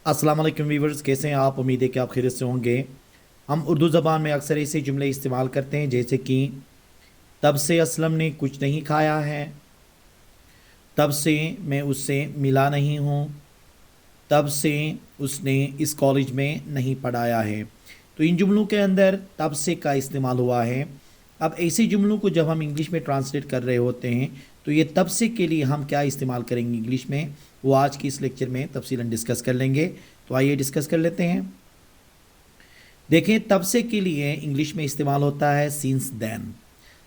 अस्सलाम वालेकुम व्यूवर्स, कैसे हैं आप? उम्मीद है कि आप खैरियत से होंगे। हम उर्दू ज़बान में अक्सर ऐसे जुमले इस्तेमाल करते हैं जैसे कि तब से असलम ने कुछ नहीं खाया है, तब से मैं उससे मिला नहीं हूँ, तब से उसने इस कॉलेज में नहीं पढ़ाया है। तो इन जुमलों के अंदर तब से का इस्तेमाल हुआ है। अब ऐसे जुमलों को जब हम इंग्लिश में ट्रांसलेट कर रहे होते हैं तो ये तब से के लिए हम क्या इस्तेमाल करेंगे इंग्लिश में, वो आज की इस लेक्चर में तफसीलन डिस्कस कर लेंगे। तो आइए डिस्कस कर लेते हैं। देखें, तब से के लिए इंग्लिश में इस्तेमाल होता है सिंस देन।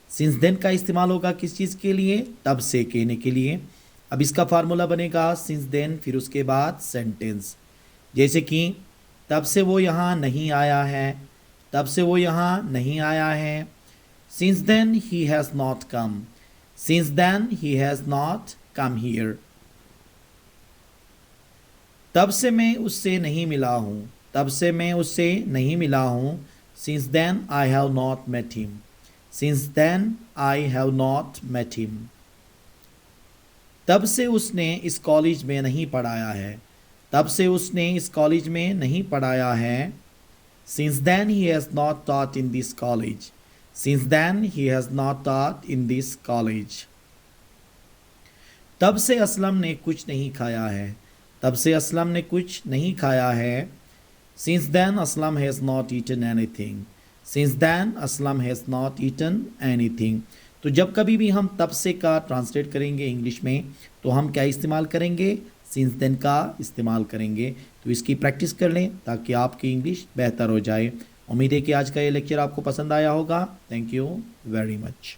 सिंस देन का इस्तेमाल होगा किस चीज़ के लिए? तब से कहने के लिए। अब इसका फार्मूला बनेगा सिंस देन, फिर उसके बाद सेंटेंस। जैसे कि तब से वो यहाँ नहीं आया है, तब से वो यहाँ नहीं आया है। Since then he has not come, since then he has not come here. तब से मैं उससे नहीं मिला हूँ, तब से मैं उससे नहीं मिला हूँ। Since then I have not met him, since then I have not met him. तब से उसने इस कॉलेज में नहीं पढ़ाया है, तब से उसने इस कॉलेज में नहीं पढ़ाया है। Since then he has not taught in this college, since then he has not taught in this college। तब से असलम ने कुछ नहीं खाया है, तब से असलम ने कुछ नहीं खाया है। Since then Aslam has not eaten anything, since then Aslam has not eaten anything. तो जब कभी भी हम तब से का ट्रांसलेट करेंगे इंग्लिश में तो हम क्या इस्तेमाल करेंगे? सिंस देन का इस्तेमाल करेंगे। तो इसकी प्रैक्टिस कर लें ताकि आपकी इंग्लिश बेहतर हो जाए। उम्मीद है कि आज का ये लेक्चर आपको पसंद आया होगा। Thank you very much.